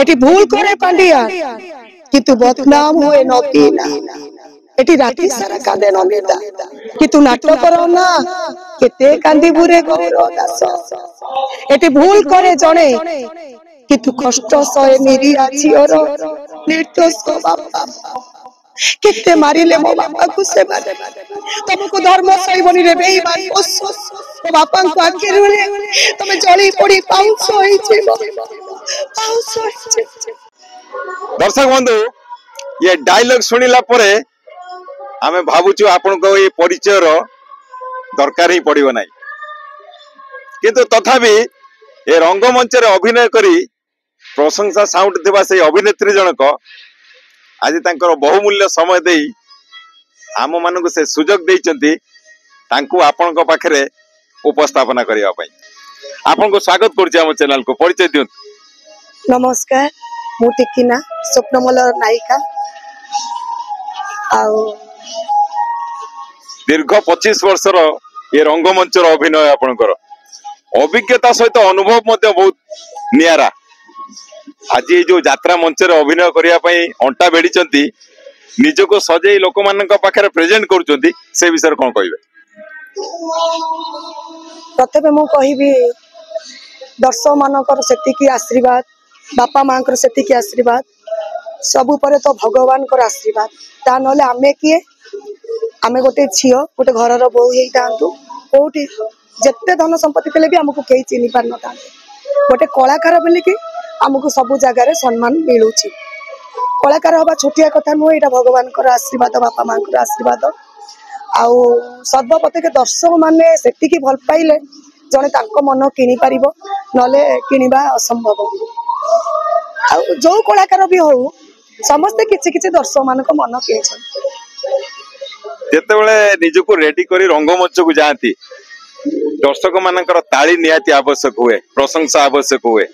এটি ভুল করে পান্ডিয়া কিন্তু বদনাম हुए নবীনা এটি রাতি সারা কাঁদে নমিতা কিন্তু নাটক করো না কেতে কান্দিবুরে গৌর দাস এটি ভুল করে জনে কিন্তু কষ্ট সয়ে নিরিয়া ঝিওর निर्दोष बापा केते मारिले मो बापा को से मारे तुमको धर्म सहीबनी रे बेईमान पोसो तो बापा को आखिर रे तमे जली पड़ी पाउस होई छे पाउस होई छे। दर्शक बंधु ये डायलॉग सुनिला परे आमे भाबुछु आपन को ये परिचय रो दरकार ही पड़िबो नाही किंतु तथापि ये रंगमंच रे अभिनय करी प्रशंसा साउंड देवा से अभिनेत्री जनक आज तांकर बहुमूल्य समय देई आम मानक से सुजोग देइचंती तांकु आपन को पाखरे उपस्थापना करिया पई आपन को स्वागत करछि हम चैनल को परिचय दियौ। नमस्कार मु टिकिना स्वप्नमल नायिका आउ दीर्घ 25 वर्षर ये रंगमंच रो अभिनय आपनकर अभिज्ञता सहित अनुभव मध्य बहुत नियारा आज ये जो यात्रा मंच रे अभिनय करिया पई अंटा बेडिचंती निजको सजेई लोक मानक पाखरे प्रेजेंट करूचंती से विषय कोन कहिबे। प्रथमे मु कहिबी दर्शक मानकर सेतिकी आशीर्वाद बापा मांकर सेतिकी आशीर्वाद सबु परे तो भगवान कर आशीर्वाद ता नले आमे किए आमे गोटे झियो गोटे घरर बहू हेई तांतु कोठी जत्ते धन संपत्ति तेले भी हमको केही चिनी पार न तांते गोटे कलाकार बोली कि हमको सबु जगह रे सम्मान मिलुची कलाकार हवा छोटिया कथा नुह एटा भगवान कर आशीर्वाद बापा मां कर आशीर्वाद आउ सर्वप्रति के दर्शक माने सेतिकी भल पाइले जने तांको मन किनी पारिबो नले किनिबा असंभव आ जो कलाकार भी हो समस्त किछि किछि दर्शक मान को मन किछन जेते बेले निजको रेडी करी रंगमंच को जाती दर्शक मानकर ताली निहाती आवश्यक हुए प्रशंसा आवश्यक हुए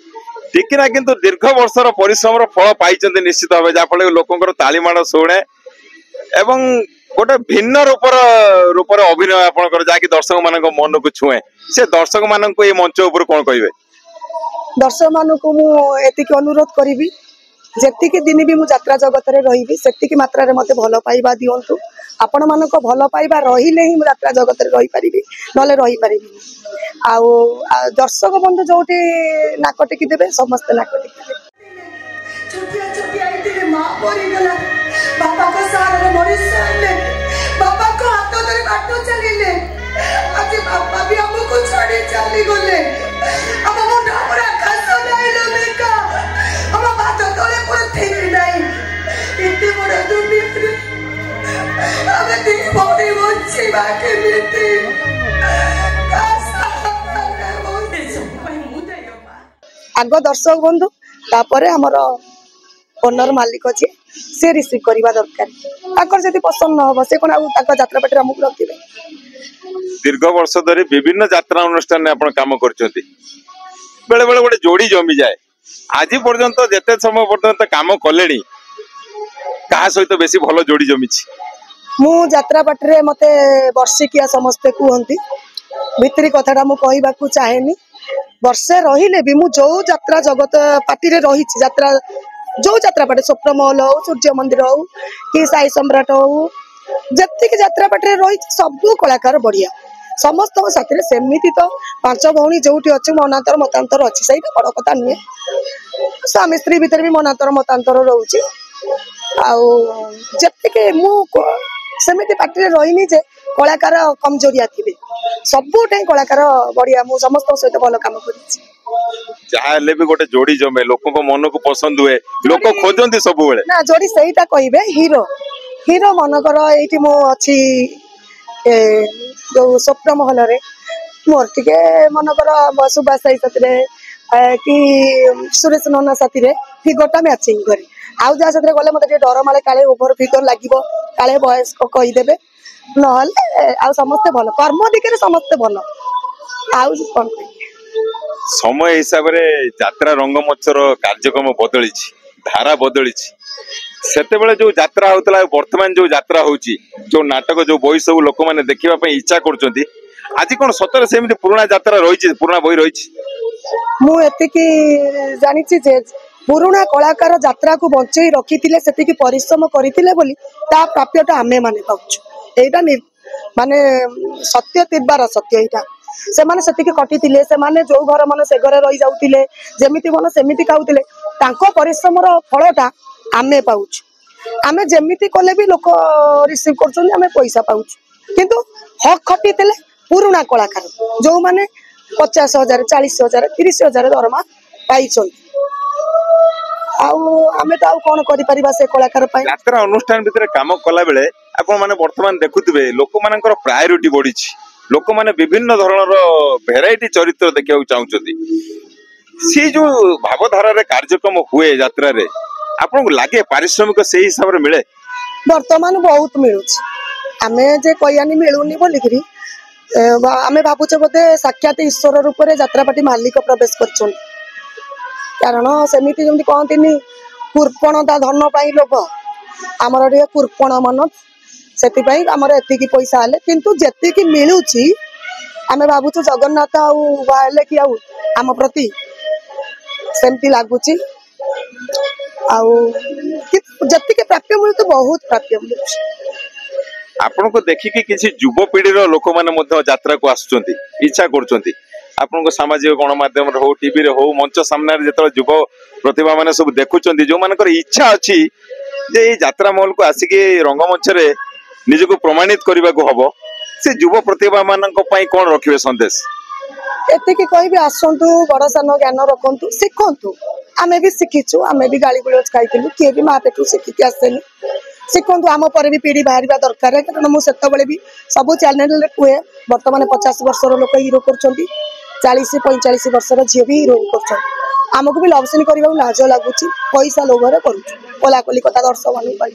ठीक ना किंतु दीर्घ वर्षर परिश्रम फल पाई निश्चित भाव जहाँफल लोकंर तालीमाड़ शुणे एवं गोटे भिन्न रूपर अभिनय आपंकर जहाँकि दर्शक मान मन को छुए से दर्शक मान ये मंच उपर कौन कहे दर्शक मान को मुझे अनुरोध करी जेतिकी दिन भी मुझे यात्रा जगत में रही से मात्रा रे मते भल पाइबा दिंतु आपण मान भल पाइबा रहिले ही यात्रा जगत में रही पारि ना रही पारि आउ दर्शक बंधु जो नाक टेकी देवे समस्त नाक टेकी आग दर्शक बंधु तापर हमर ओनर मालिक जी से रिसीव करवा दरकार जब पसंद न हम से कौन यात्रा पार्टी आमको रखिए दीर्घ वर्ष धरी विभिन्न यात्रा अनुष्ठान में आपण काम करचंती बेले बेले गोटे जोड़ी जमी जाए आज पर्यंत जेते समय पर्यंत काम कलेनी कहा सहित बेसी भल जोड़ी जमी मु यात्रा पार्टी मते वर्षिकिया समस्ते कहती भितरी कथाटा मु कहबाकू चाहेनी वर्षे रहिले भी मु जो यात्रा जगत पार्टी रे रही यात्रा जो यात्रा पार्टी स्वप्नमहल हो सूर्य मंदिर हो कि साई सम्राट हो जतिक यात्रा पार्टी रही सबू कलाकार बढ़िया समस्त साथी सेमती तो पांच भौणी जो अच्छे मनांतर मतांतर अच्छी से बड़ कथा नुहे स्वामी स्त्री भितर भी मनांतर मतांतर रोचे आती मुझे पार्टी रही जे कलाकार कमजोरिया थे सबू टाइम कलाकार बढ़िया मुझ समस्त सहित भल कम कर गोटे जोड़ी जमे लोक मन को पसंद हुए लोक खोजती सब ना जोड़ी से कहे हीरो हीरो मनकर ये मु अच्छी जो स्वप्नमहल मोर टे मनकर सुभाष साई साथी कि सुरेश नना साथी फिगरटा मैचिंग करे आउ जहाँ से गले मत डर मारे काले ओभर फिगर लगे काले बयस कहीदेवे ना समस्ते भल कर्म दिखे समस्ते भल आउ कौन समय हिसाब रे यात्रा रंगमंचर कार्यक्रम बदली धारा बदली सेतेबेले जो यात्रा होता वर्तमान जो यात्रा होची जो नाटक जो बही सब लोक मैंने देखा इच्छा कर आज कौन सतरे सेमती पुराना यात्रा रही पुराना बही रही मुझे जानी पुरुणा कलाकार यात्रा को बंचई रखी से परिश्रम करते बोली ता प्राप्यटा आमे माने पाउछु एटा माने सत्य तिरबार सत्य एटा से माने सेतिकी कटिथिले से माने जो घर मन से घरे रही जाउथिले जेमिति मन सेमिति खाउथिले तांको परिश्रमर फलटा आमे पाउछु आमे जेमिति कले भी लोक रिसीव करछन आमे पैसा पाउछु किंतु हक खटिथिले पुरुणा कलाकार जो माने 50,000 40,000 30,000 दरमा पाइछन आमे तो कौन करिपरिबा से कलाकार पाई यात्रा अनुष्ठान भितर काम कला बेले आपण माने वर्तमान देखुथिबे लोक मानकर प्रायोरिटी बढ़िछि लोक माने विभिन्न धरणर भेराइटी चरित्र देखिବାକୁ चाहुचନ୍ତି सी जो भावधारा रे कार्यक्रम हुए यात्रा रे आपन को लागे पारिश्रमिक से हिसाब रे मिले वर्तमान बहुत मिलुछि आमे जे कयानी मिलुनी बोलिकरी आमे भाबुचे बोधे साक्षात ईश्वर रूप रे यात्रा पार्टी मालिक प्रवेश करछन कारण सेमिति जेमति कहंतिनी कुर्पणता धन पाई लोभ आमर रे कुर्पण मन सेति पाई आमर एतिकी पैसा आले किंतु जेतिकी मिलुछि आमे भाबुछु जगन्नाथ आउ बाले कि आउ आम प्रति सेमति लागुछि आउ जेतिकी प्राप्य मिलु तो बहुत प्राप्य मिलुछि आपण को देखि कि किसी युवपीढ़ी रो लोक माने मध्य यात्रा को आसुचंती इच्छा करचंती आपण को सामाजिक गणमाध्यम रे हो टीवी रे हो मंच सामने रे जतरा युव प्रतिभा माने सब देखुचंती जो मानकर इच्छा अछि जे ए यात्रा महल को आसिके रंगमंच रे निजको प्रमाणित करबा को हबो से युव प्रतिभा मानक पई कोन रखिबे संदेश एते कि कहबे आसंतु बड़ सान ज्ञान रखंतु सिखंतु आमे भी सिखिछु आमे भी गाली गुलज खाइथिलु के भी मा पेटु सिखि के आसेलु सिखंतु आम पर भी पीढ़ी बाहर दरकार है कारण मुझे सेतबले भी सब चैनल रे कुए वर्तमान 50 वर्षर लोक हीरो करछंती 40-45 वर्षर झील भी हिरोइन करछंती आमको भी लव सीन करबा लाज लागुची पैसा लोभरे करूछु कोला कोली कथा दर्शक मानु पाई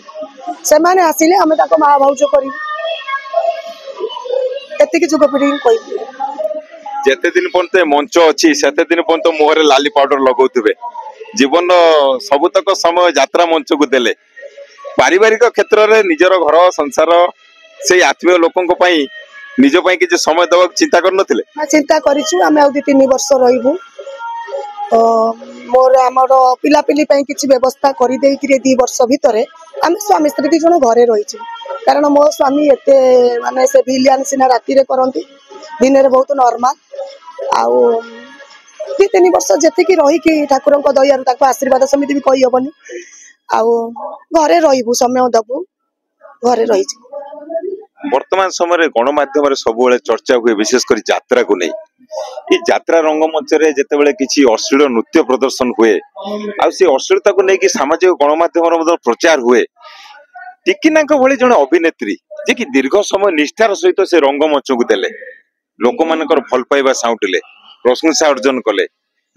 से माने आसिले हमें ताको मां भाउज करी एते कि जुग पीढ़ी कोइ जेते दिन पन्ते मंच अछि सेते दिन पन्ते मुहरे लाली पाउडर लगौथिबे जीवन सबुतक समय यात्रा मंच को देले पारिवारिक क्षेत्र रे निजर घर संसार से आत्मीय लोकन को पई निज पई कि समय दवा चिंता कर नथिले हां चिंता करिछु हमें आउ 2-3 वर्ष रहिबु मोर हमर पिला पिली पई किछि व्यवस्था करि देई कि 2 वर्ष भितरे हम स्वामी स्त्री दी जण घरे रहिछु कारण मो स्वामी एते माने से विलियन सिना राती रे करंती दिन रे बहुत नॉर्मल आउ 2-3 वर्ष जेते कि रही कि ठाकुरन को दयारु ताको आशीर्वाद समिति भी कहि होबनी आउ घरे रहिबु समय दबु घरे रहिछु वर्तमान समय गणमाध्यम सब चर्चा हुए विशेष कर यात्रा को नहीं ये यात्रा रंगमंच रे जेते बेले किछि अश्लील नृत्य प्रदर्शन हुए आ से अश्लीलता को नहीं कि सामाजिक गणमाध्यम रो प्रचार हुए टिकिना को भली जने अभिनेत्री जे कि दीर्घ समय निष्ठार सहित से रंगमंच को देले लोक मानकर भल पाइबा साउटिले प्रशंसा अर्जन कले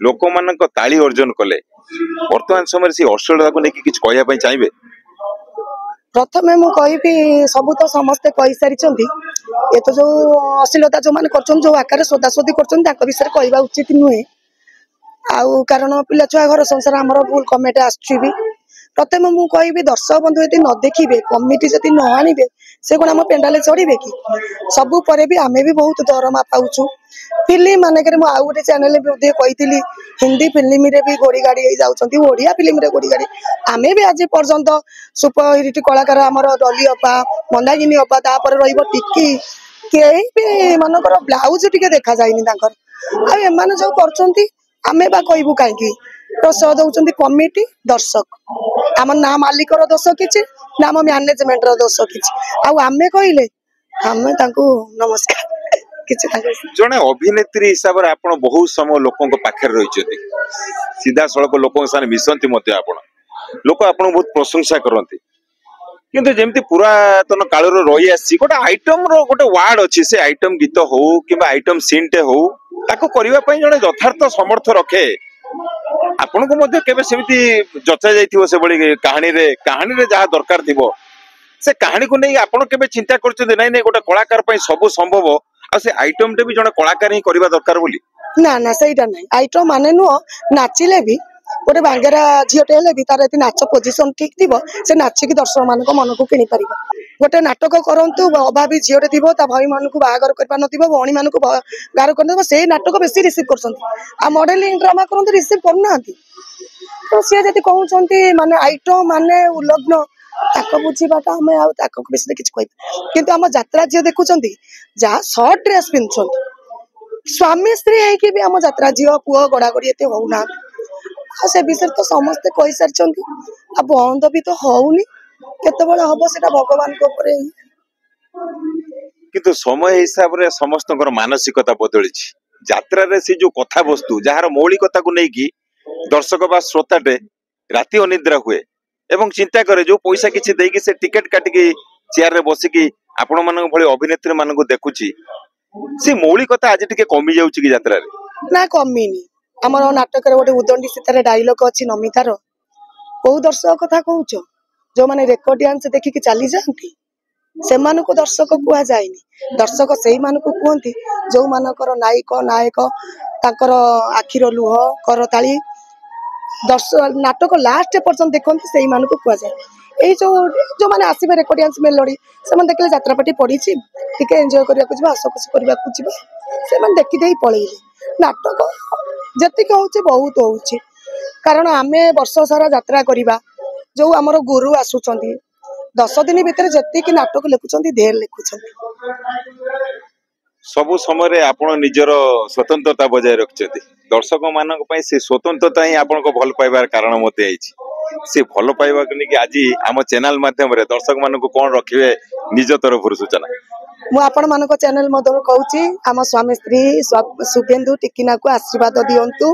लोक मानक ताली अर्जन कले वर्तमान समय से अश्लीलता को नहीं किछि कहया पई चाहिबे प्रथमे मु कहिबी सबु तो समस्ते कहि सारिचंती ए तो जो अश्लीलता जो माने करचन जो आकार सोदासोदी करचन ताको विषय कहबा उचित नुहे आउ कारण पिला छुआ घर संसार हमर भूल कमेट आछी भी प्रथमे मु कहिबी दर्शक बंधु यदि न देखिबे कमिटी यदि न आनिबे से कोन हम पेंडाले चढ़ीबे कि सबु परे भी आमे भी बहुत दरमा पाउछु फिल्म माने करे मु आउ गोटे चैनल भी उदे कहितली हिंदी फिल्म रे भी गोड़ी गाड़ी हे जाउचंती ओडिया फिल्म रे गोड़ी गाड़ी आमे भी आज पर्यंत सुपर हिट कलाकार हमर डली अपा मंदागिनी अपा ता पर रहिबो टिक्की केही भी मनकर ब्लाउज टिके देखा जाइनी तांकर आ एमाने जो करचंती आमे बा कहबू काई प्रस दउचंती कमिटी दर्शक आम ना मालिकर दोष किछि ना आम मैनेजमेंट रो दोष किछि आ आमे कहिले आमे तांको नमस्कार जने अभिनेत्री हिसाब रे आपण बहुत समय लोकों को पाखर रहिचंती सीधा सड़क लोकों साने मिसंती मते आपण लोक आपण बहुत प्रशंसा करंती किंतु जेमती पुरातन काल रो रही आसी गोटे आइटम रो गोटे वार्ड अछि से आइटम गीत हो किबा आइटम सीन टे हो ताको करिवा पई जने यथार्थ समर्थ रखे आपण को मते केबे सेमिति जचा जाइथिबो से बडी कहानी रे जहा दरकार थिबो से कहानी को नै आपण केबे चिंता करछन नै नै गोटे कलाकार पई सब संभव आ से आइटम टे भी जने कलाकार ही करबा दरकार बोली ना ना सेटा नै आइटम माने नु नाचिले भी गोटे बांगेरा झीटे हेले भी तार नाच पोजिशन ठीक थी से नाचिकी दर्शक मान मन को किणी पार गोटे नाटक करंतु अभावी झीटे थी भाई मान को बाहागर कर भौणी मान को बाहर कर से नाटक बेसी रिसीव कर मॉडलिंग ड्रामा करते रिसीव करना तो सी जब कहते माने आइटम माने उल्लग्न ताक बुझीबाटा आम आक विषय किसी कह कि आम जात्रा झील देखुं जहाँ सर्ट ड्रेस पिंधुंट स्वामी स्त्री है भी आम जात्रा झील पुओ गड़ागड़ी एत होना से विषय तो समस्ते कही सारी बंद भी तो होनी केतबेले हम से भगवान किंतु समय हिसाब रे समस्त मानसिकता बदली यात्रा रे से जो कथा वस्तु जार मौलिकता को लेकिन दर्शक बा श्रोताटे राति अनिद्रा हुए एवं चिंता करे जो पैसा किसी देकी से टिकेट काटिकी चेयर रे बसिकी आपण मान भली अभिनेत्री मान देखुची से मौलिकता आज टिके कमी जाउची कि यात्रा रे ना कमीनी आमर नाटक गोटे उदंडी सीतार डायलॉग अच्छी नमितार कौ दर्शक कथा कहूच जो मैंने रेकर्ड डांस देखिकी चली जाती से दर्शक कह जाए दर्शक से कहती जो मानकर नायक नायक ताकर आखिर लुह करताली दर्शक नाटक लास्ट पर्यंत देखते से कह जाए यही जो मैंने आसवे रेकर्ड डांस मेलोडी से देखले यात्रापाटी पड़ी टी एंजय करने हस खुशी करने से देखी पलैले नाटक जी हूँ बहुत हो कारण आम वर्ष सारा यात्रा करवा जो आमर गुरु आसुंच 10 दिन भितर जी नाटक लिखुं ढेर लिखुं सबु समय आपण निजर स्वतंत्रता बजाय रखिछथि दर्शक मानक पई से स्वतंत्रता ही आपण को भल पाइबार कारण मते आइछि से भल पाइबा कि आज आम चैनल माध्यम रे दर्शक मानक कोन रखिबे निज तरफ सूचना मु आपण मानक चैनल मधुर कहूची आम स्वामी स्त्री शुभेन्दु टिकिना को आशीर्वाद दियंतु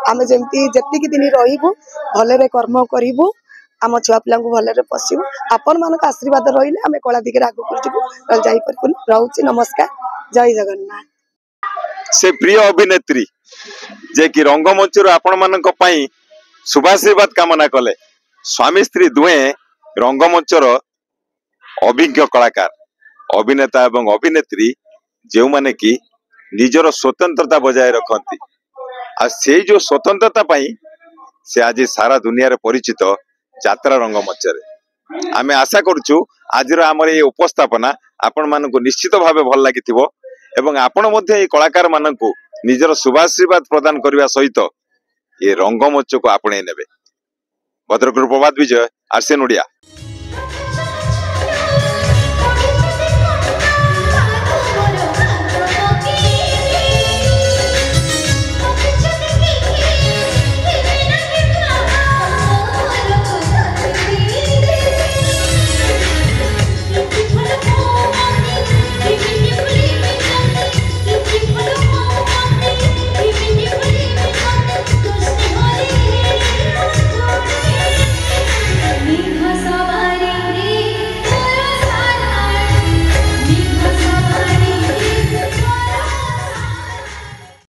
आम जेमती जेतिकी दिन रहिबु भलरे कर्म करिबु आम छुआ पिला भलरे पशिबु आपण मानक आशीर्वाद रहिले आम कला दिगरे आगु करजिबु जाई परकुन रहउची नमस्कार जय जगन्नाथ से प्रिय अभिनेत्री जे कि रंगमंच आपण मानक पई शुभाशीर्वाद कामना कले स्वामी स्त्री दुए रंगमंचर अभिज्ञ कलाकार अभिनेता एवं अभिनेत्री जो माने कि निजर स्वतंत्रता बजाय रखती आ से जो स्वतंत्रता पाई से आज सारा दुनिया रे परिचित यात्रा रंगमंच रे आमे आशा करूछु आज आमर ये उपस्थापना आपण मानक निश्चित भावे भल लागिथिबो एवं आपण मध्ये ये कलाकार मानक निजर शुभाशीर्वाद प्रदान करने सहित ये रंगमंच को आपणे नेबे। भद्रकରୁ प्रभात विजय आरसीएन ओडिया।